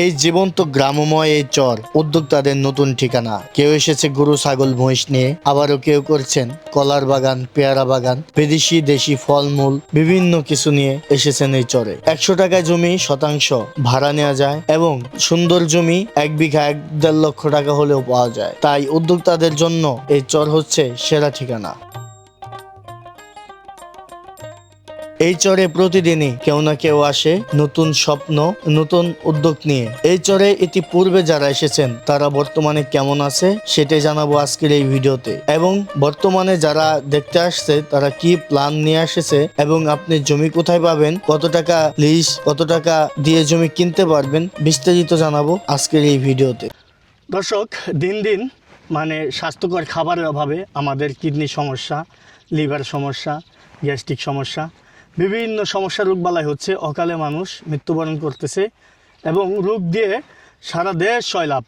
এই জীবন্ত গ্রামময় এই চর উদ্যোক্তাদের নতুন ঠিকানা। কেউ এসেছে গরু ছাগল মহিষ নিয়ে, আবারও কেউ করছেন কলার বাগান, পেয়ারা বাগান, বিদেশি দেশি ফলমূল বিভিন্ন কিছু নিয়ে এসেছেন এই চরে। 100 টাকায় জমি শতাংশ ভাড়া নেওয়া যায় এবং সুন্দর জমি 1 বিঘা 1.5 লক্ষ টাকা হলেও পাওয়া যায়। তাই উদ্যোক্তাদের জন্য এই চর হচ্ছে সেরা ঠিকানা। এই চরে প্রতিদিনই কেউ না কেউ আসে নতুন স্বপ্ন, নতুন উদ্যোগ নিয়ে। এই চরে ইতিপূর্বে যারা এসেছেন তারা বর্তমানে কেমন আছে সেটাই জানাবো আজকের এই ভিডিওতে, এবং বর্তমানে যারা দেখতে আসছে তারা কি প্ল্যান নিয়ে এসেছে এবং আপনি জমি কোথায় পাবেন, কত টাকা লিজ, কত টাকা দিয়ে জমি কিনতে পারবেন, বিস্তারিত জানাবো আজকের এই ভিডিওতে। দর্শক, দিন দিন স্বাস্থ্যকর খাবারের অভাবে আমাদের কিডনি সমস্যা, লিভার সমস্যা, গ্যাস্ট্রিক সমস্যা, বিভিন্ন সমস্যা রোগবালাই হচ্ছে। অকালে মানুষ মৃত্যুবরণ করতেছে এবং রোগ দিয়ে সারা দেশ সয়লাভ।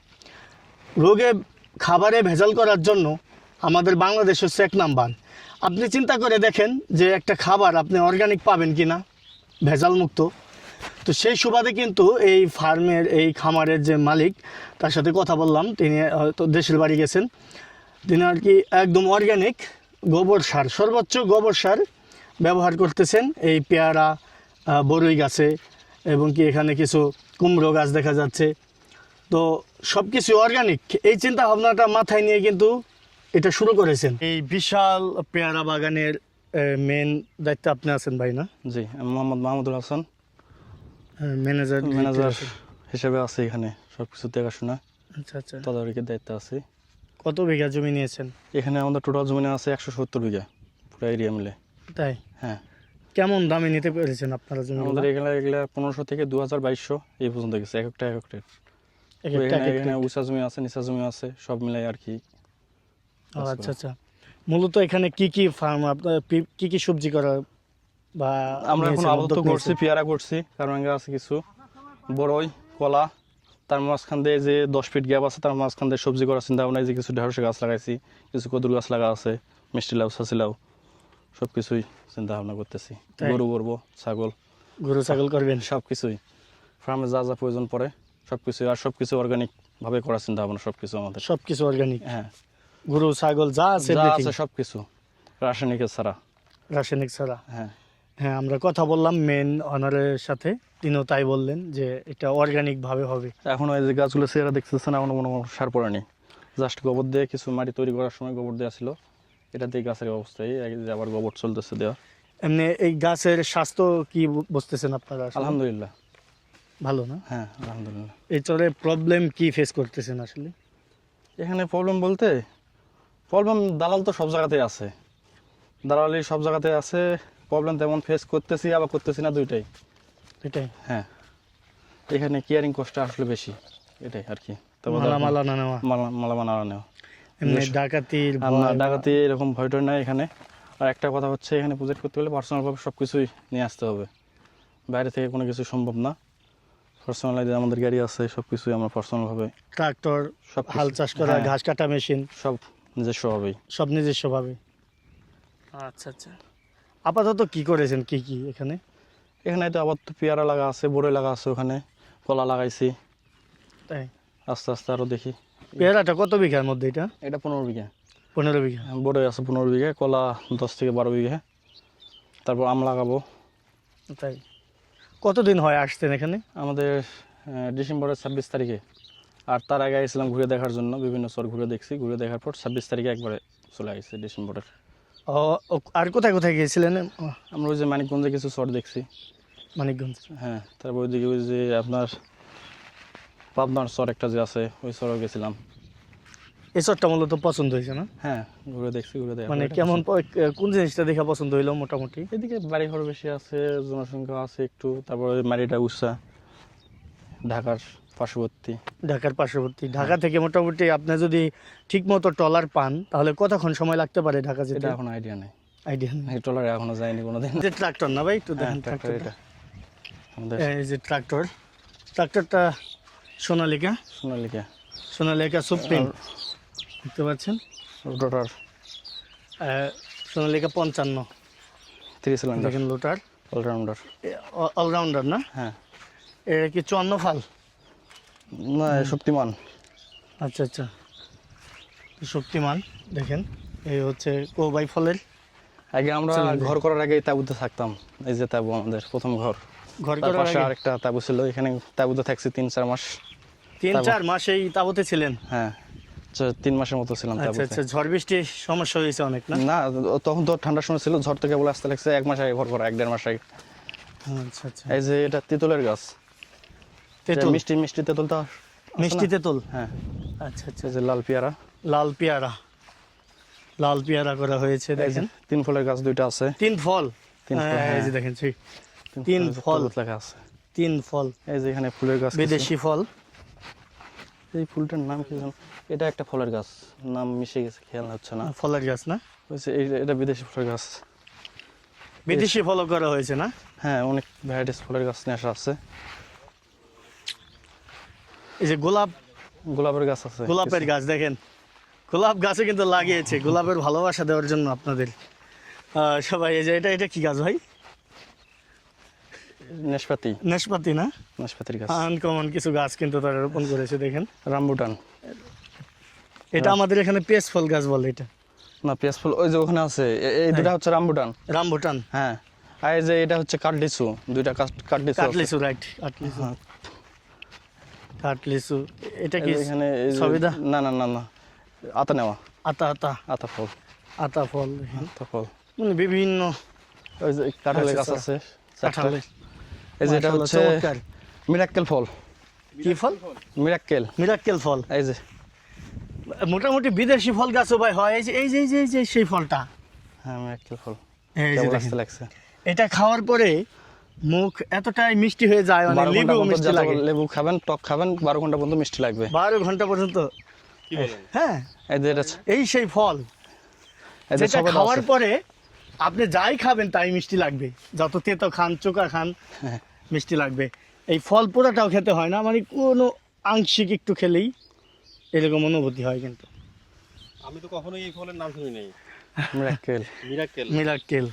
রোগে খাবারে ভেজাল করার জন্য আমাদের বাংলাদেশ হচ্ছে 1 নাম্বার। আপনি চিন্তা করে দেখেন যে একটা খাবার আপনি অর্গানিক পাবেন কি না, ভেজাল মুক্ত। তো সেই সুবাদে কিন্তু এই ফার্মের, এই খামারের যে মালিক, তার সাথে কথা বললাম। তিনি হয়তো দেশের বাড়ি গেছেন। তিনি আর কি একদম অর্গানিক গোবর সার, সর্বোচ্চ গোবর সার ব্যবহার করতেছেন এই পেয়ারা, বরই গাছে, এবং কি এখানে কিছু কুমড়ো গাছ দেখা যাচ্ছে। তো সব কিছু অর্গানিক। এই চিন্তা ভাবনাটা মাথায় নিয়ে কিন্তু এটা শুরু করেছেন। এই বিশাল পেয়ারা বাগানের মেন দায়িত্বে আপনি আছেন ভাই, না? জি, আমি মোহাম্মদ মাহমুদুল হাসান, ম্যানেজার হিসেবে আছি এখানে। সবকিছু দেখাশোনা, আচ্ছা আচ্ছা, তদারকির দায়িত্বে আছি। কত বিঘা জমি নিয়েছেন? এখানে আমাদের টোটাল জমি আছে 170 বিঘা, পুরো এরিয়া মিলে। তাই? হ্যাঁ। কেমন দামে নিতে পেরেছেন আপনারা জমি? আমাদের এগুলা 1500 থেকে 2200 এই পর্যন্ত গেছে, এক একটা এখানে উঁচা জমি আছে, নিচা জমি আছে, সব মিলাই আর কি। আচ্ছা আচ্ছা। মূলত এখানে কি কি ফার্ম, আপনার কি কি সবজি করা বা আমরা এখন আপাতত করছি পেয়ারা করছি, কারণ আছে কিছু বড়ই, কলা, তার মাঝখান দিয়ে যে 10 ফিট গ্যাপ আছে, তার মাঝখান দিয়ে সবজি করার চিন্তা ভাবনা। যে কিছু ঢেঁড়সের গাছ লাগাইছি, কিছু কদুর গাছ লাগা আছে, মিষ্টি লাউ, ছাঁচি লাউ, সব কিছুই চিন্তা ভাবনা করতেছি। গরু করবো, ছাগল করবেন, সব কিছুই ফার্মে যা যা প্রয়োজন পড়ে সব কিছুই। আর সব কিছু অর্গানিক ভাবে করার চিন্তা ভাবনা, সব কিছু আমাদের। সব কিছু অর্গানিক? হ্যাঁ, গরু ছাগল যা আছে সব কিছু রাসায়নিক ছাড়া। হ্যাঁ হ্যাঁ, আমরা কথা বললাম মেন অনারের সাথে, তিনিও তাই বললেন যে এটা অর্গানিক ভাবে হবে। এখন ওই যে গাছগুলো চেহারা দেখতেছেন, এখনো কোনো সার পড়েনি, জাস্ট গোবর দিয়ে কিছু মাটি তৈরি করার সময় গোবর দেওয়া ছিল, এটা দিয়ে গাছের অবস্থায় আবার গোবর চলতেছে দেওয়া। এমনি এই গাছের স্বাস্থ্য কি বুঝতেছেন আপনারা? আলহামদুলিল্লাহ ভালো, না? হ্যাঁ আলহামদুলিল্লাহ। এই চরে প্রবলেম কি ফেস করতেছেন আসলে? এখানে প্রবলেম বলতে দালাল তো সব জায়গাতেই আছে, দালালি সব জায়গাতে আছে। প্রবলেম তেমন ফেস করতেছি আবার করতেছি না, দুইটাই। হ্যাঁ, এখানে কেয়ারিং কষ্ট আসলে বেশি, এটাই আর কি। মালামাল আনা নেওয়া, মালামাল আনা নেওয়া, এমনি ডাকাতি এরকম ভয়টা নাই এখানে। আর একটা কথা হচ্ছে, এখানে প্রজেক্ট করতে গেলে পার্সোনালভাবে সব কিছুই নিয়ে আসতে হবে, বাইরে থেকে কোনো কিছু সম্ভব না। পার্সোনালি আমাদের গাড়ি আছে, সব কিছুই আমরা পার্সোনালভাবে, ট্রাক্টর, সব হাল চাষ করা, ঘাস কাটা মেশিন, সব নিজস্বভাবে। আচ্ছা আচ্ছা। আপাতত কি করেছেন, কি কি এখানে? এখানে তো আবার তো পেয়ারা লাগা আছে, বড়ই লাগা আছে, ওখানে কলা লাগাইছি। তাই? আস্তে আস্তে আরও দেখি। পেয়ারাটা কত বিঘার মধ্যে? এটা 15 বিঘা। 15 বিঘা? বড়ই আছে 15 বিঘা, কলা 10 থেকে 12 বিঘা, তারপর আম লাগাবো। তাই? কতদিন হয় আসছেন এখানে? আমাদের ডিসেম্বরের 26 তারিখে। আর তার আগে গেছিলাম ঘুরে দেখার জন্য, বিভিন্ন চর ঘুরে দেখছি, ঘুরে দেখার পর 26 তারিখে একবারে চলে আসছে ডিসেম্বরের। আর কোথায় কোথায় গিয়েছিলেন? আমরা ওই যে মানিকগঞ্জে কিছু চর দেখছি। মানিকগঞ্জ? হ্যাঁ, তারপর ওইদিকে ওই যে আপনার পাবনার চর একটা যে আছে, ওই চরেও গেছিলাম। এই চরটা মূলত পছন্দ হয়েছে, না? হ্যাঁ, ঘুরে দেখছি, ঘুরে দেখা। কেমন, কোন জিনিসটা দেখা পছন্দ হইলো? মোটামুটি এদিকে বাড়ি ঘর বেশি আছে, জনসংখ্যা আছে একটু, তারপরে মাটিটা উঁচা, ঢাকার পার্শ্ববর্তী। ঢাকা থেকে মোটামুটি আপনি যদি ঠিক মতো ট্রলার পান তাহলে কতক্ষণ সময় লাগতে পারে ঢাকা যেতে? এখন আইডিয়া নেই, ট্রলারে এখনো যায়নি কোনোদিন। যে ট্রাক্টর, না ভাই? একটু দেখেন ট্রাক্টরটা। এই যে ট্রাক্টরটা সোনালিকা সুপ্রিম দেখতে পাচ্ছেন। রোটার সোনালিকা 55 3 সিলিন্ডার, দেখেন লোটার, অলরাউন্ডার। অলরাউন্ডার, না? হ্যাঁ। এটা কি 54 ফাল? না শক্তিমান। আচ্ছা আচ্ছা, শক্তিমান দেখেন, এই হচ্ছে কোবাই ফলের। আগে আমরা চলুন যাই। ঘর করার আগে এই তাঁবুতে থাকতাম, এই যে তাঁবু আমাদের প্রথম ঘর। ঘর তার করার পাশে আগে আরেকটা তাঁবু ছিল, এখানে তাঁবুতে থাকছি 3-4 মাস। 3-4 মাস এই তাঁবুতে ছিলেন? হ্যাঁ 3 মাসের মতো ছিলাম আচ্ছা তাঁবুতে। আচ্ছা, ঝড় বৃষ্টির সমস্যা হয়েছে অনেক না? না তখন তো ঠান্ডার সময় ছিল, ঝড় তো কেবল আসতে লাগছে 1 মাস আগে ঘর করা, 1-1.5 মাস আগে। আচ্ছা আচ্ছা, এই যে এটা তেঁতুলের গাছ, তেঁতুল, মিষ্টি মিষ্টি তেঁতুল তো আছে না? মিষ্টি তেঁতুল। হ্যাঁ, আচ্ছা আচ্ছা, এই যে লাল পেয়ারা, লাল পেয়ারা, লাল পেয়ারা করা হয়েছে এই যে দেখেন। 3 ফলের গাছ 2টা আছে। 3 ফল, 3 ফল, হ্যাঁ, এই যে হ্যাঁ। দেখেন সেই 3 ফল। তরমুজ লেখা আছে। 3 ফল, এই যে এখানে ফুলের গাছ কিছু। বিদেশি ফল। এই ফুলটার নাম কি জানো? এটা একটা ফলের গাছ, নাম মিশে গেছে, খেয়াল হচ্ছে না। ফলের গাছ না? হয়েছে এটা বিদেশি ফলের গাছ। বিদেশি ফলও করা হয়েছে না? হ্যাঁ অনেক ভ্যারাইটিস ফলের গাছ নিয়ে আসা আছে। এই যে গোলাপ, গোলাপের গাছ আছে গোলাপের কিছু। গাছ দেখেন, গোলাপ গাছে কিন্তু লাগিয়েছে গোলাপের ভালোবাসা দেওয়ার জন্য আপনাদের সবাই। এই যে এটা এটা কি গাছ ভাই? নাশপাতি, নাশপাতি না? নাশপাতির গাছ। আনকমন কিছু গাছ কিন্তু তারা রোপণ করেছে দেখেন। রামবুটান, এটা আমাদের এখানে পেঁচ ফল গাছ বলে এটা। না পেঁয়াজ ফুল ওই যে ওখানে আছে, এই দুটা হচ্ছে রামবুটান। রামবুটান, হ্যাঁ, আর এই যে এটা হচ্ছে কাঠলিচু, 2টা কাঠলিচু আছে। কাটলিচু, রাইট, কাটলিচু, হ্যাঁ। কাটলিচু। এটা কি এই যে এখানে এই যে- সবেদা? না না না না, আতা নেওয়া, আতা, আতা, আতা ফল, আতা ফল দেখেন। আতা ফল। মানে বিভিন্ন ওই যে কাঁঠালের গাছ আচ্ছা, আছে 4টা। কাঁঠালের। এই যে এটা মাশাআল্লাহ, হচ্ছে চমৎকার। মিরাক্কেল ফল, কি ফল? মিরাক্কেল। মিরাক্কেল ফল। এই যে মোটামুটি বিদেশি ফল গাছও ভাই হয়। এই যে এই যে এই যে এই যে সেই ফলটা, হ্যাঁ মিরাক্কেল ফল, এই যে কেমন দেখেন। আসতে লাগছে। এটা খাওয়ার পরে মুখ এতটাই মিষ্টি হয়ে যায়, মানে 12 ঘন্টা লেবু পর্যন্ত মিষ্টি যত লাগে। লেবু খাবেন, টক খাবেন, 12 ঘন্টা পর্যন্ত মিষ্টি লাগবে। 12 ঘন্টা পর্যন্ত। হ্যাঁ, এই যে এটা এই সেই ফল এই যে যেটা সবেদা খাওয়ার আছে। পরে আপনি যাই খাবেন তাই মিষ্টি লাগবে, যত তেতো খান, চোকা খান, হ্যাঁ। মিষ্টি লাগবে। এই ফল পুরোটাও খেতে হয় না, মানে কোনো আংশিক একটু খেলেই এরকম অনুভূতি হয়। কিন্তু আমি তো কখনো এই ফলের নাম শুনি নাই। মিরাক্কেল। মিরাক্কেল। মিরাক্কেল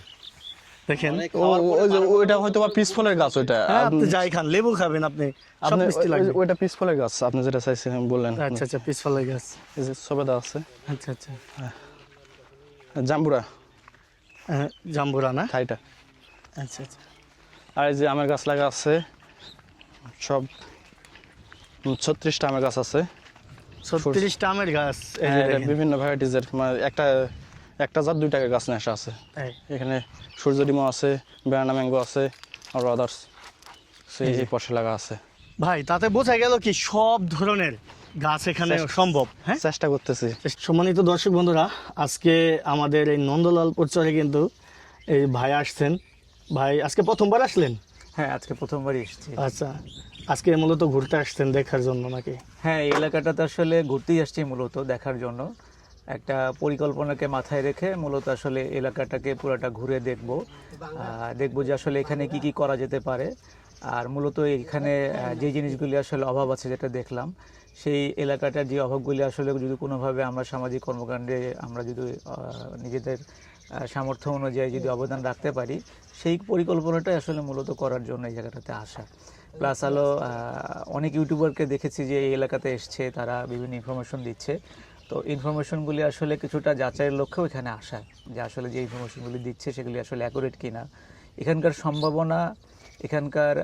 দেখেন। অনেক ও খাওয়ার পরে ওই যে ওইটা হয়তো বা পিস ফলের গাছ, ওইটা হ্যাঁ, আপনি যাই খান, লেবু খাবেন আপনি, সব আপনি মিষ্টি লাগবে। ওইটা পিস ফলের গাছ, আপনি যেটা চাইছেন বললেন। আচ্ছা আচ্ছা, পিস ফলের গাছ। এই যে সবেদা আছে, আচ্ছা আচ্ছা, জাম্বুরা, জাম্বুরা না? থাইটা। আচ্ছা আচ্ছা, আর এই যে আমের গাছ লাগা আছে, সব 36টা আমের গাছ আছে। 36টা আমের গাছ। এই যে হ্যাঁ, এটা দেখেন। বিভিন্ন ভ্যারাইটিজের, মানে একটা জাত 2 টাকা গাছ নিয়ে আসা আছে। এই, এখানে সূর্যডিমা আছে, ব্যানানা ম্যাঙ্গো আছে, আর আদার্স এই পাশে লাগা আছে। ভাই তাতে বোঝা গেল কি সব ধরনের গাছ এখানে সম্ভব। হ্যাঁ, চেষ্টা করতেছি। সম্মানিত দর্শক বন্ধুরা, আজকে আমাদের এই নন্দলালপুর চরে কিন্তু এই ভাই আসছেন। ভাই আজকে প্রথমবার আসলেন? হ্যাঁ, আজকে প্রথমবারই এসেছি। আচ্ছা, আজকে মূলত ঘুরতে আসছেন দেখার জন্য নাকি? হ্যাঁ, এই এলাকাটাতে আসলে ঘুরতেই আসছি মূলত দেখার জন্য। একটা পরিকল্পনাকে মাথায় রেখে মূলত আসলে এলাকাটাকে পুরোটা ঘুরে দেখবো যে আসলে এখানে কি কি করা যেতে পারে। আর মূলত এখানে যে জিনিসগুলি আসলে অভাব আছে যেটা দেখলাম, সেই এলাকাটার যে অভাবগুলি আসলে যদি কোনোভাবে আমরা সামাজিক কর্মকাণ্ডে আমরা যদি নিজেদের সামর্থ্য অনুযায়ী যদি অবদান রাখতে পারি, সেই পরিকল্পনাটাই আসলে মূলত করার জন্য এই জায়গাটাতে আসা। প্লাস হলো অনেক ইউটিউবারকে দেখেছি যে এই এলাকাতে এসছে, তারা বিভিন্ন ইনফরমেশন দিচ্ছে। তো ইনফরমেশনগুলি আসলে কিছুটা যাচাইয়ের লক্ষ্যেও এখানে আসা, যে আসলে যে ইনফরমেশনগুলি দিচ্ছে সেগুলি আসলে অ্যাকুরেট কিনা, এখানকার সম্ভাবনা, এখানকার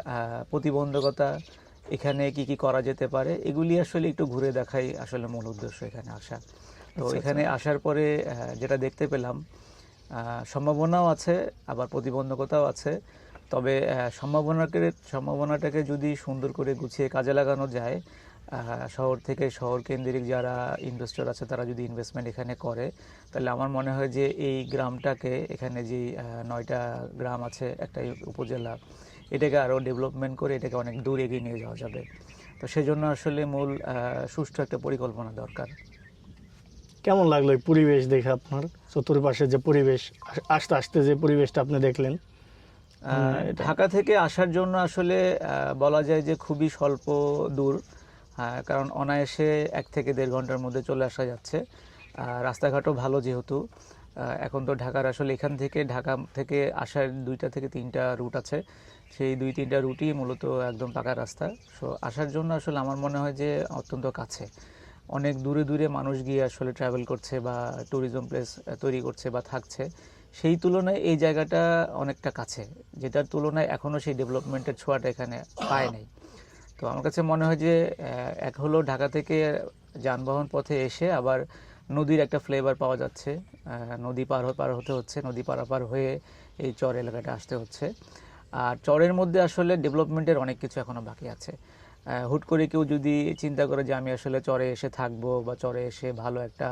প্রতিবন্ধকতা, এখানে কি কি করা যেতে পারে, এগুলি আসলে একটু ঘুরে দেখাই আসলে মূল উদ্দেশ্য এখানে আসা। তো এখানে আসার পরে যেটা দেখতে পেলাম, সম্ভাবনাও আছে আবার প্রতিবন্ধকতাও আছে। তবে সম্ভাবনাটাকে যদি সুন্দর করে গুছিয়ে কাজে লাগানো যায়, শহর থেকে শহর কেন্দ্রিক যারা ইনভেস্টর আছে তারা যদি ইনভেস্টমেন্ট এখানে করে, তাহলে আমার মনে হয় যে এই গ্রামটাকে, এখানে যে 9টা গ্রাম আছে একটা উপজেলা, এটাকে আরও ডেভেলপমেন্ট করে এটাকে অনেক দূর এগিয়ে নিয়ে যাওয়া যাবে। তো সেজন্য আসলে মূল সুষ্ঠু একটা পরিকল্পনা দরকার। কেমন লাগলো এই পরিবেশ দেখে আপনার? চতুর্পাশে যে পরিবেশ, আস্তে আস্তে যে পরিবেশটা আপনি দেখলেন। ঢাকা থেকে আসার জন্য আসলে বলা যায় যে খুবই স্বল্প দূর, কারণ অনায়াসে 1 থেকে 1.5 ঘন্টার মধ্যে চলে আসা যাচ্ছে। রাস্তাঘাটও ভালো যেহেতু, এখন তো ঢাকার আসলে এখান থেকে ঢাকা থেকে আসার 2টা থেকে 3টা রুট আছে, সেই 2-3টা রুটই মূলত একদম পাকা রাস্তা। সো আসার জন্য আসলে আমার মনে হয় যে অত্যন্ত কাছে। অনেক দূরে দূরে মানুষ গিয়ে আসলে ট্রাভেল করছে বা ট্যুরিজম প্লেস তৈরি করছে বা থাকছে, সেই তুলনায় এই জায়গাটা অনেকটা কাছে, যেটার তুলনায় এখনও সেই ডেভেলপমেন্টের ছোঁয়াটা এখানে পায় নাই। তো আমার কাছে মনে হয় যে এক হলো ঢাকা থেকে যানবাহন পথে এসে আবার নদীর একটা ফ্লেভার পাওয়া যাচ্ছে, নদী পার হতে হচ্ছে, নদী পারাপার হয়ে এই চর এলাকাটা আসতে হচ্ছে। আর চরের মধ্যে আসলে ডেভেলপমেন্টের অনেক কিছু এখনও বাকি আছে। হুট করে কেউ যদি চিন্তা করে যে আমি আসলে চরে এসে থাকবো বা চরে এসে ভালো একটা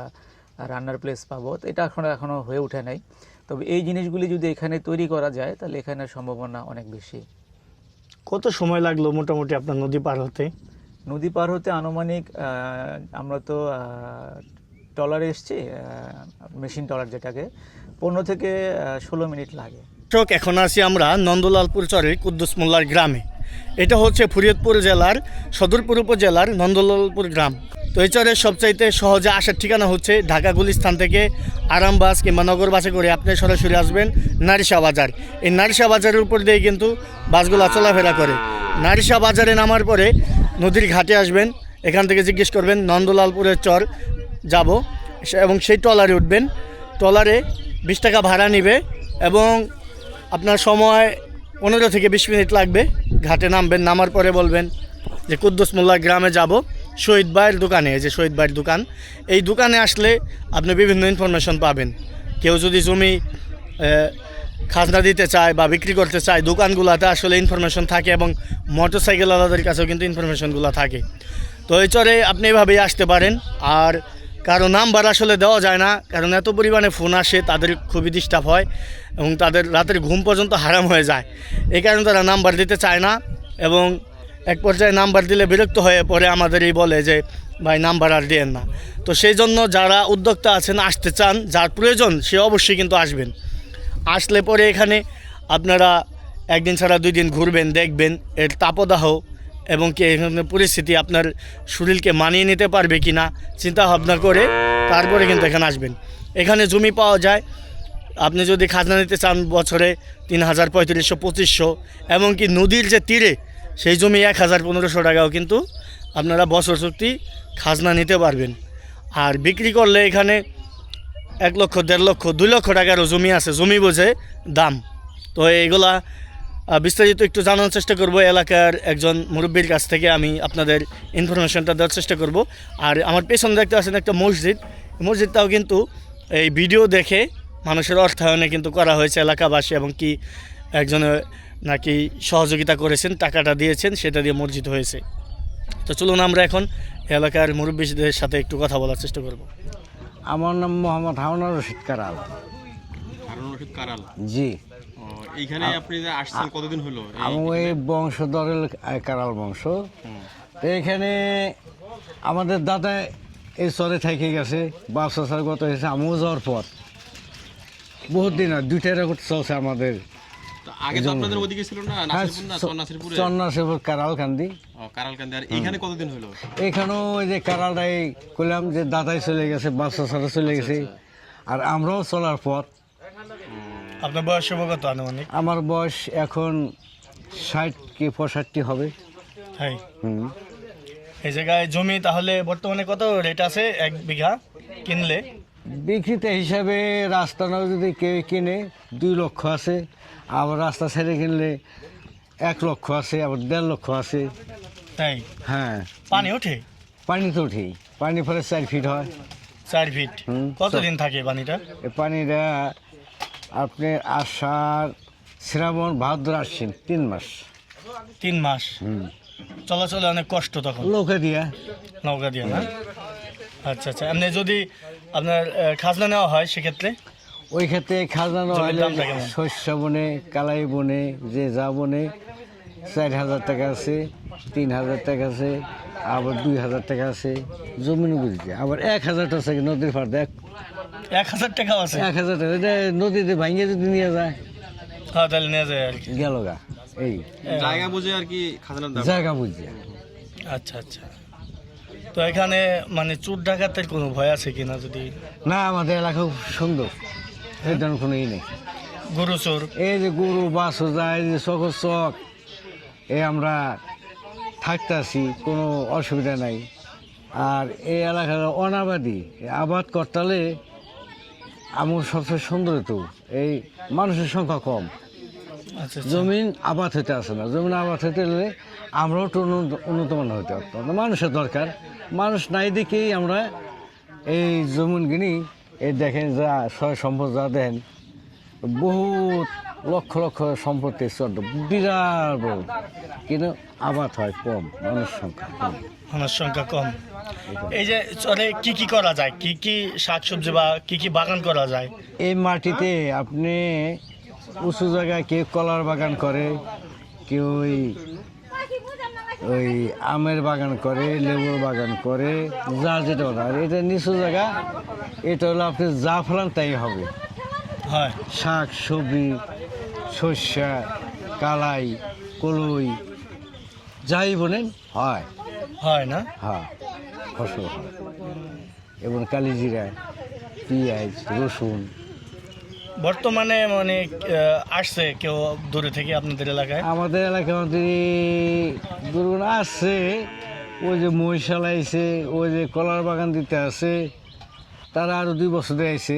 রান্নার প্লেস পাবো, তো এটা এখনও হয়ে ওঠে নাই। তবে এই জিনিসগুলি যদি এখানে তৈরি করা যায় তাহলে এখানে সম্ভাবনা অনেক বেশি। কত সময় লাগলো মোটামুটি আপনার নদী পার হতে? নদী পার হতে আনুমানিক আমরা তো ট্রলারে এসছি, মেশিন ট্রলার যেটাকে, 15 থেকে 16 মিনিট লাগে। দর্শক, এখন আছি আমরা নন্দলালপুর চরের কুদ্দুস মোল্লার গ্রামে। এটা হচ্ছে ফরিদপুর জেলার সদরপুর উপজেলার নন্দলালপুর গ্রাম। তো এই চরের সবচাইতে সহজে আসার ঠিকানা হচ্ছে ঢাকা গুলিস্তান থেকে আরাম বাস কিংবা নগর বাসে করে আপনি সরাসরি আসবেন নারিশা বাজার। এই নারিশা বাজারের উপর দিয়ে কিন্তু বাসগুলা চলাফেরা করে। নারিশা বাজারে নামার পরে নদীর ঘাটে আসবেন, এখান থেকে জিজ্ঞেস করবেন নন্দলালপুরের চর যাব এবং সেই ট্রলারে উঠবেন। ট্রলারে 20 টাকা ভাড়া নিবে এবং আপনার সময় 15 থেকে 20 মিনিট লাগবে। ঘাটে নামবেন, নামার পরে বলবেন যে কুদ্দুস মোল্লা গ্রামে যাব, শহীদ ভাইয়ের দোকানে, এই যে শহীদ ভাইয়ের দোকান, এই দোকানে আসলে আপনি বিভিন্ন ইনফরমেশন পাবেন। কেউ যদি জমি খাজনা দিতে চায় বা বিক্রি করতে চায়, দোকানগুলোতে আসলে ইনফরমেশন থাকে এবং মোটরসাইকেল আলাদার কাছেও কিন্তু ইনফরমেশনগুলো থাকে। তো এই চরে আপনি এভাবেই আসতে পারেন। আর কারো নাম্বার আসলে দেওয়া যায় না, কারণ এত পরিমাণে ফোন আসে, তাদের খুবই ডিস্টার্ব হয় এবং তাদের রাতের ঘুম পর্যন্ত হারাম হয়ে যায়। এই কারণে তারা নাম্বার দিতে চায় না এবং এক পর্যায়ে নাম্বার দিলে বিরক্ত হয়ে পরে আমাদেরই বলে যে ভাই নাম্বার আর দিয়েন না। তো সেই জন্য যারা উদ্যোক্তা আছেন, আসতে চান, যার প্রয়োজন সে অবশ্যই কিন্তু আসবেন। আসলে পরে এখানে আপনারা একদিন ছাড়া 2 দিন ঘুরবেন, দেখবেন এর তাপদাহ এবং কি এখানে পরিস্থিতি আপনার শরীরকে মানিয়ে নিতে পারবে কি না চিন্তা ভাবনা করে তারপরে কিন্তু এখানে আসবেন। এখানে জমি পাওয়া যায়, আপনি যদি খাজনা নিতে চান বছরে 3,000, 3500, 2500, এমনকি নদীর যে তীরে সেই জমি 1,000, 1500 টাকাও কিন্তু আপনারা বছর চুক্তি খাজনা নিতে পারবেন। আর বিক্রি করলে এখানে 1 লক্ষ, 1.5 লক্ষ, 2 লক্ষ টাকারও জমি আছে, জমি বোঝে দাম। তো এইগুলা বিস্তারিত একটু জানার চেষ্টা করব, এলাকার একজন মুরব্বীর কাছ থেকে আমি আপনাদের ইনফরমেশনটা দেওয়ার চেষ্টা করব। আর আমার পেছনে দেখতে পাচ্ছেন একটা মসজিদ, মসজিদটাও কিন্তু এই ভিডিও দেখে মানুষের অর্থায়নে কিন্তু করা হয়েছে এলাকাবাসী, এবং কি একজনে নাকি সহযোগিতা করেছেন, টাকাটা দিয়েছেন, সেটা দিয়ে মসজিদ হয়েছে। তো চলুন আমরা এখন এলাকার মুরব্বীদের সাথে একটু কথা বলার চেষ্টা করব। আমার নাম মোহাম্মদ হারুন রশিদ কারাল। হারুন রশিদ কারাল। জি। এইখানে আপনি যে আসছেন কতদিন হলো? আমি ওই বংশধরের কারাল বংশ। তো এখানে আমাদের দাদা এই চরে থেকে গেছে, 5 গত হয়েছে, আমিও যাওয়ার পর বহুত দিন আর 2টা রেকর্ড চলছে আমাদের। আগে তো আপনাদের ওদিকে ছিল না, নাসিরপুর না, চরনাসিরপুরে? চরনাসিরপুর কারাল কান্দি। কারালকান্দি। আর এইখানে কতদিন হলো? এখানেও ওই যে কারালটাই করলাম যে দাদাই চলে গেছে, 5 চলে গেছে, আর আমরাও চলার পর। আপনার বয়স কত আনুমানিক? আমার বয়স এখন 60 কি 65 হবে। হ্যাঁ। হুম। এই জায়গায় জমি তাহলে বর্তমানে কত রেট আছে 1 বিঘা কিনলে? বিক্রিতে হিসাবে রাস্তা নাও যদি কেউ কিনে 2 লক্ষ আছে, আবার রাস্তা ছেড়ে কিনলে 1 লক্ষ আছে, আবার 1.5 লক্ষ আছে। তাই? হ্যাঁ। পানি ওঠে? পানি তো উঠেই, পানি ফলে 4 ফিট হয়। 4 ফিট? কতদিন থাকে পানিটা? এই পানিটা আপনার আষাঢ়, শ্রাবণ, ভাদ্র, আশ্বিন 3 মাস। 3 মাস? চলাচলে অনেক কষ্ট তখন? নৌকা দিয়া। নৌকা দিয়ে না? আচ্ছা আচ্ছা। এমনি যদি আপনার খাজনা নেওয়া হয় সেক্ষেত্রে? ওই ক্ষেত্রে খাজানো হলে শস্য বনে, কালাই বনে, যে যা বনে 4,000 টাকা আছে, 3,000 টাকা আছে, আবার 2,000 টাকা আছে জমিন বুঝতে। আবার 1,000 টাকা আছে নদীর পাড় দেখ, 1,000 টাকাও আছে? 1,000 টাকা এটা নদীতে ভাঙিয়ে যদি নিয়ে যায়, হ্যাঁ তাহলে নিয়ে যায় আর কি। গেল গা। এই জায়গা বুঝে আর কি খাজনার দাম। জায়গা বুঝছে। আচ্ছা আচ্ছা। তো এখানে মানে চোর ডাকাতের কোনো ভয় আছে কিনা? যদি না, আমাদের এলাকা খুব সুন্দর। এই ধরনের কোনো ই নেই। গরু চোর এই যে গরু বাছু যায়, এই যে চকর চক, এই আমরা থাকতেছি, কোনো অসুবিধা নাই। আর এই এলাকার অনাবাদি আবাদ করতালে আমার সবচেয়ে সুন্দর তো এই মানুষের সংখ্যা কম, আচ্ছা জমিন আবাদ হইতে আসে না। জমিন আবাদ হইতে হলে আমরাও একটু উন্নত মানের হইতে পারতাম। মানুষের দরকার, মানুষ নাই দেখেই আমরা এই জমিন কিনি। এই দেখেন যা সয় সম্পদ যা দেন, বহুত লক্ষ লক্ষ সম্পত্তি চন্দ্র বিরাট বড়, কিন্তু আবাদ হয় কম, মানুষ সংখ্যা কম। মানুষ সংখ্যা কম। এই যে চরে কি কি করা যায়, কি কি শাকসবজি বা কি কি বাগান করা যায়? এই মাটিতে আপনি উঁচু জায়গায় কেউ কলার বাগান করে, কেউ ওই আমের বাগান করে, লেবুর বাগান করে, যার যেটা বলে। আর এটা নিচু জায়গা, এটা হলো আপনি যা ফেলান তাই হবে। হয় শাক সবজি, শস্যা, কালাই, কলই, যাই বলেন হয়। হয় না? হ্যাঁ, ফসল হয়। এবং কালিজিরা, পেঁয়াজ, রসুন। বর্তমানে মানে আসছে কেউ দূরে থেকে আপনাদের এলাকায়? আমাদের এলাকার মধ্যে দুর্গুণ আসছে, ওই যে মহিষাল আইছে, ওই যে কলার বাগান দিতে আছে, তারা আরও 2 বছর ধরে আইছে।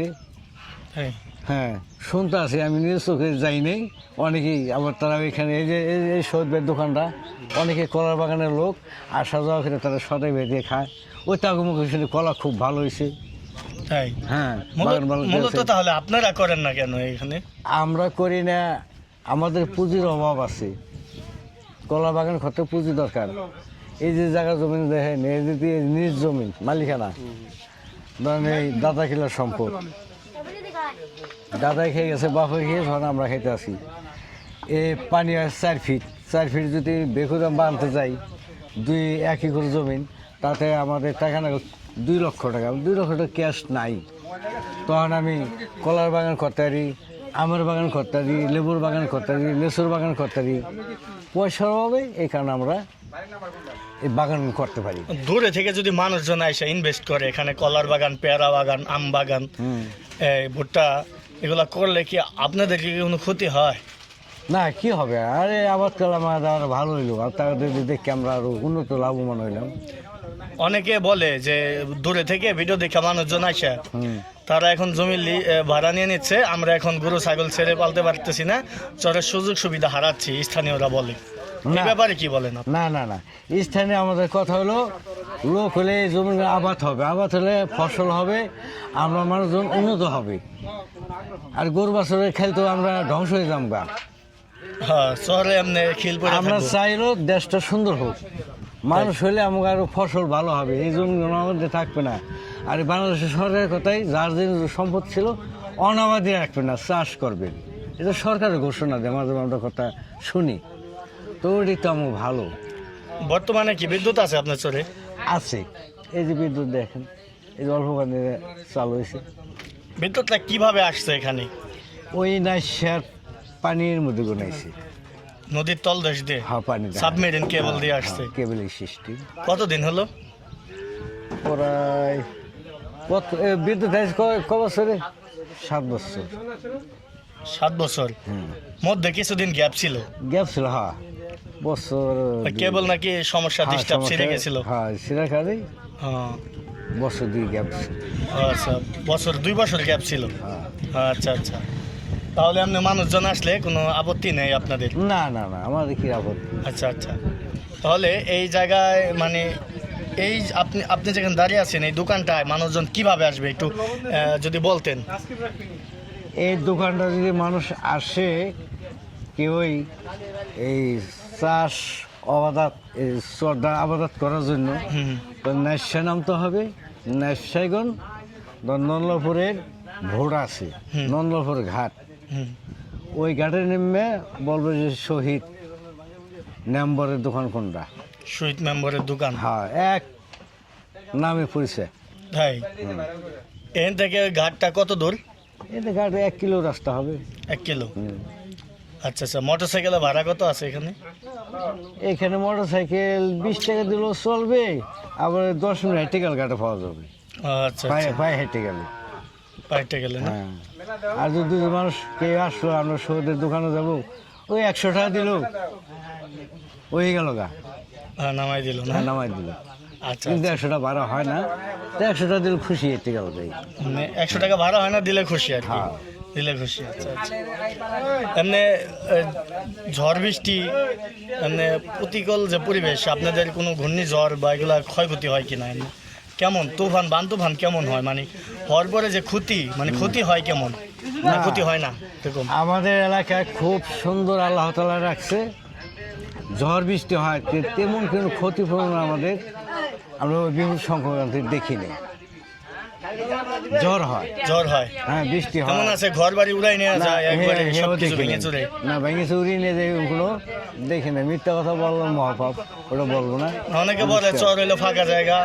হ্যাঁ হ্যাঁ, শুনতে আছে, আমি নিজের চোখে যাই নাই। অনেকেই আবার তারা এখানে এই যে এই সৈয়দের দোকানটা, অনেকে কলার বাগানের লোক আসা যাওয়া করে, তারা সদাই বেঁধে খায়। ওই তাগুমুখে শুনে কলা খুব ভালো হয়েছে। তাই হ্যাঁ, বাগান ভালো মূলত দিয়েছে। তাহলে আপনারা করেন না কেন এখানে? আমরা করি না, আমাদের পুঁজির অভাব আছে। কলা বাগান করতে পুঁজি দরকার। এই যে জায়গা জমি দেখেন, এই যে নিজ জমি মালিকানা, ধরেন এই দাদা কিলার সম্পদ, দাদাই খেয়ে গেছে, বাপে খেয়ে ধরেন আমরা খেতে আসি। এ পানি হয় 4 ফিট, 4 ফিট যদি বেকুদাম বানতে যাই, 1 একর জমিন, তাতে আমাদের টাকা না 2 লক্ষ টাকা। 2 লক্ষ টাকা ক্যাশ নাই। তখন আমি কলার বাগান করতে পারি, আমের বাগান করতে পারি, লেবুর বাগান করতে পারি, লেচুর বাগান করতে পারি। পয়সার অভাবে এই কারণে আমরা এই বাগান করতে পারি। দূরে থেকে যদি মানুষজন এসে ইনভেস্ট করে এখানে কলার বাগান, পেয়ারা বাগান, আম বাগান, এই ভুট্টা, এগুলা করলে কি আপনাদের কি কোনো ক্ষতি হয়? না, কি হবে, আরে আবাদ করলাম, আর ভালো হইলো, আর তাদের দেখে আমরা আরো উন্নত লাভবান হইলাম। অনেকে বলে যে দূরে থেকে ভিডিও দেখে মানুষজন আসে, তারা এখন জমি ভাড়া নিয়ে নিচ্ছে, আমরা এখন গরু ছাগল ছেড়ে পালতে পারতেছি না, চরের সুযোগ সুবিধা হারাচ্ছি, স্থানীয়রা বলে। এই না। ব্যাপারে কি বলেন আপনি? না না না, স্থানীয় আমাদের কথা হলো, লোক হলে জমি আবাদ হবে, আবাদ হলে ফসল হবে, আমরা মানুষজন উন্নত হবে। আর গরু বাছুরের খেল তো আমরা ধ্বংস হয়ে যাম গা। হ্যাঁ, শহরে এমনি খিল পড়ে আমরা থাকবো। চাইলেও দেশটা সুন্দর হোক, মানুষ হলে আমাকে আরো ফসল ভালো হবে, এই জমিগুলো আমাদের থাকবে না। আর এই বাংলাদেশের সরকারের কথাই, যার যে সম্পদ ছিল অনাবাদি রাখবে না, চাষ করবেন। এটা সরকারের ঘোষণা দেয়, মাঝে মাঝে আমরা কথা শুনি, তো ওইটাই তো আমার ভালো। বর্তমানে কি বিদ্যুৎ আছে আপনার চরে? আছে, এই যে বিদ্যুৎ দেখেন, এই যে অল্প পানি চালু হয়েছে। বিদ্যুৎটা কিভাবে আসছে এখানে? ওই নাইশার পানির মধ্যে গুনাইছে, নদীর তলদেশ দিয়ে হ্যাঁ পানি সাবমেরিন কেবল দিয়ে আসছে। কেবলের সৃষ্টি। কতদিন হলো? প্রায় বিদ্যুৎ আসছে ক বছরে? 7 বছর। 7 বছর মধ্যে কিছুদিন গ্যাপ ছিল। গ্যাপ ছিল, হ্যাঁ বছর। কেবল নাকি সমস্যা হ্যাঁ, ডিস্টার্ব ছিঁড়ে গেছিল? হ্যাঁ ছিঁড়া খালি হ্যাঁ, বছর 2 গ্যাপ ছিল। আচ্ছা, 2 বছর গ্যাপ ছিল। হ্যাঁ। আচ্ছা আচ্ছা, তাহলে আপনি মানুষজন আসলে কোনো আপত্তি নেই আপনাদের? না না না, আমাদের কি আপত্তি। আচ্ছা আচ্ছা, তাহলে এই জায়গায় মানে এই আপনি আপনি যেখানে দাঁড়িয়ে আছেন এই দোকানটায় মানুষজন কিভাবে আসবে একটু যদি বলতেন। এই দোকানটা যদি মানুষ আসে, কেউই এই চাষ আবাদাত, এই শ্রদ্ধা আবাদাত করার জন্য তো নাইশা নামতে হবে। নাইশাইগণ নন্দলাপুরের ভোট আছে, নন্দলাপুর ঘাট, হুম, ওই ঘাটে নেমে বলবো যে শহীদ নম্বরের দোকান কোনটা। শহীদ মেম্বারের দোকান, হ্যাঁ, এক নামে পরিচয়। তাই এখান থেকে ঘাটটা কত দূর? এটা ঘাটে 1 কিলো রাস্তা হবে। 1 কিলো। আচ্ছা আচ্ছা, মোটর সাইকেলের ভাড়া কত আছে এখানে? এখানে মোটর সাইকেল 20 টাকা দিলেও চলবে, আবার 10 মিনিট হেঁটে গেলে ঘাটে পাওয়া যাবে, আচ্ছা পায়ে আচ্ছা, পায়ে হেঁটে গেলে। পাইতে গেলে না? হ্যাঁ, আর যদি দুজন মানুষ কেউ আসলো, আমরা সৌদের দোকানে যাবো, ওই 100 টাকা দিল, হয়ে গেল গা, নামাই দিল না? নামাই দিল। আচ্ছা, কিন্তু 100 টাকা ভাড়া হয় না, তো 100 টাকা দিলে খুশি এতে গেল তাই। মানে 100 টাকা ভাড়া হয় না, দিলে খুশি আর কি। হ্যাঁ। দিলে খুশি, আচ্ছা আচ্ছা। এমনি ঝড় বৃষ্টি, এমনি প্রতিকূল যে পরিবেশ, আপনাদের কোনো ঘূর্ণিঝড় বা এগুলা ক্ষয়ক্ষতি হয় কিনা? এমনি কেমন তুফান বান তুফান কেমন হয়, মানে হওয়ার পরে যে ক্ষতি, মানে ক্ষতি হয় কেমন? না ক্ষতি হয় না এরকম? আমাদের এলাকায় খুব সুন্দর আল্লাহ তাআলা রাখছে, ঝড় বৃষ্টি হয়, তেমন কোনো ক্ষতিপূরণ আমাদের আমরা ওই বিপুল সংক্রান্তি দেখিনি। জ্বর হয়, জ্বর হয়, হ্যাঁ, বৃষ্টি হয়। কেমন আছে? ঘর বাড়ি উড়াই নেওয়া না, যায় একবারে, হেও সব কিছু দেখি ভেঙে নাই। চুরে? না, ভেঙে চুরি নিয়ে যায় ওগুলো দেখি না, মিথ্যা কথা বললাম মহাপাপ, ওটা বলবো না। অনেকে বলে চর হইলো ফাঁকা জায়গা,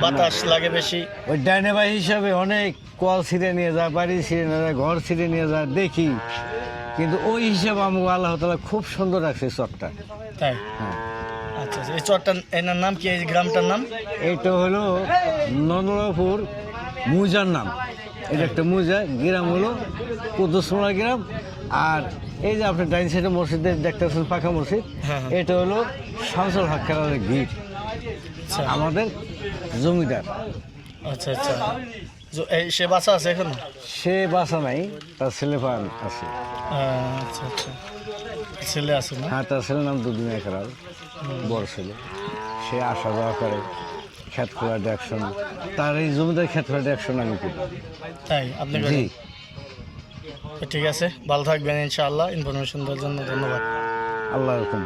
বাতাস লাগে বেশি। ওই ডাইনেবাই হিসাবে অনেক কল ছিঁড়ে নিয়ে যায়, বাড়ি ছিঁড়ে নিয়ে যায়, ঘর ছিঁড়ে নিয়ে যায়, দেখি। কিন্তু ওই হিসাবে আমাকে আল্লাহ তাআলা খুব সুন্দর রাখছে চরটা। তাই? হ্যাঁ, আচ্ছা আচ্ছা। এই চরটার এনার নাম কি, এই গ্রামটার নাম? এইটা হলো নন্দলাপুর মুজার নাম, এটা একটা মুজা, গ্রাম হলো কুদ্দুসমোড়া গ্রাম। আর এই যে আপনি ডাইন সাইডে মসজিদে দেখতেছেন, পাকা মসজিদ, হ্যাঁ, হ্যাঁ। এটা হলো শামসুল হক খেলার গিট, আচ্ছা আমাদের জমিদার। আচ্ছা আচ্ছা। এই সে বাসা আছে এখনো? সে বাসা নাই, তার ছেলে পান আছে। আচ্ছা আচ্ছা, ছেলে আছে না? হ্যাঁ, তার ছেলের নাম দুদিন একরাল, বড় ছেলে। সে আসা যাওয়া করে, খেত খোলা দেখশন, তার এই জমিদার খেত খোলা দেখশন আমি করি। তাই? আপনি জি, করেন? ঠিক আছে, ভালো থাকবেন ইনশাআল্লাহ। ইনফরমেশন দেওয়ার জন্য ধন্যবাদ। আল্লাহ রকম।